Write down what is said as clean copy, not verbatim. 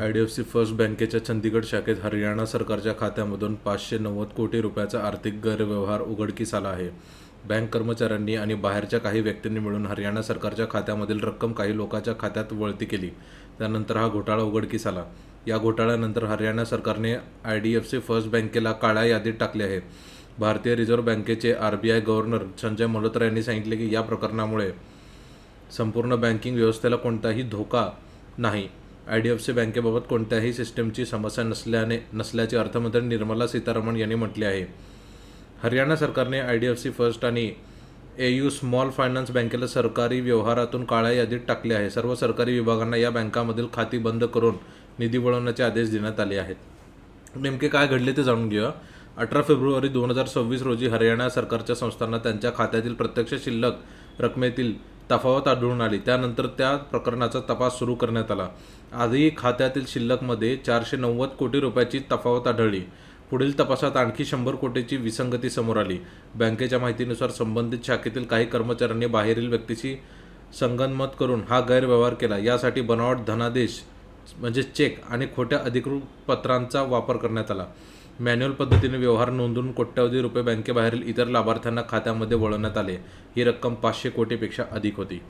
IDFC first बँकेच्या चंदीगड शाखेत हरियाणा सरकारच्या खात्यामधून 590 कोटी रुपयाचा आर्थिक गैरव्यवहार उघडकीस आला आहे. बँक कर्मचाऱ्यांनी आणि बाहेरच्या काही व्यक्तींनी मिळून हरियाणा सरकारच्या खात्यामधील रक्कम काही लोकांच्या खात्यात वळती केली. त्यानंतर हा घोटाळा उघडकीस आला. या घोटाळ्यानंतर हरियाणा सरकारने IDFC फर्स्ट बँकेला काळ्या यादीत टाकले आहे. भारतीय रिझर्व्ह बँकेचे RBI गव्हर्नर संजय मल्होत्रा यांनी सांगितले की या प्रकरणामुळे संपूर्ण बँकिंग व्यवस्थेला कोणताही धोका नाही. IDFC बँकेबाबत कोणत्याही सिस्टीमची समस्या नसल्याचे अर्थमंत्री निर्मला सीतारामन यांनी म्हटले आहे. हरियाणा सरकारने IDFC फर्स्ट आणि AU स्मॉल फायनान्स बँकेला सरकारी व्यवहारातून काळ्या यादीत टाकले आहे. सर्व सरकारी विभागांना या बँकांमधील खाती बंद करून निधी वळवण्याचे आदेश देण्यात आले आहेत. नेमके काय घडले ते जाणून घेऊया. 18 फेब्रुवारी 2026 रोजी हरियाणा सरकारच्या संस्थांना त्यांच्या खात्यातील प्रत्यक्ष शिल्लक रकमेतील तफावत आढळून आली. त्यानंतर त्या प्रकरणाचा तपास सुरू करण्यात आला. आधी खात्यातील शिल्लकमध्ये 490 कोटी रुपयाची तफावत आढळली. पुढील तपासात आणखी 100 कोटीची विसंगती समोर आली. बँकेच्या माहितीनुसार संबंधित शाखेतील काही कर्मचाऱ्यांनी बाहेरील व्यक्तीशी संगनमत करून हा गैरव्यवहार केला. यासाठी बनावट धनादेश म्हणजे चेक आणि खोट्या अधिकृत पत्रांचा वापर करण्यात आला. मॅन्युअल पद्धतीने व्यवहार नोंदवून कोट्यवधी रुपये बँकेबाहेरील इतर लाभार्थ्यांना खात्यामध्ये वळवण्यात आले. ही रक्कम 500 कोटीपेक्षा अधिक होती.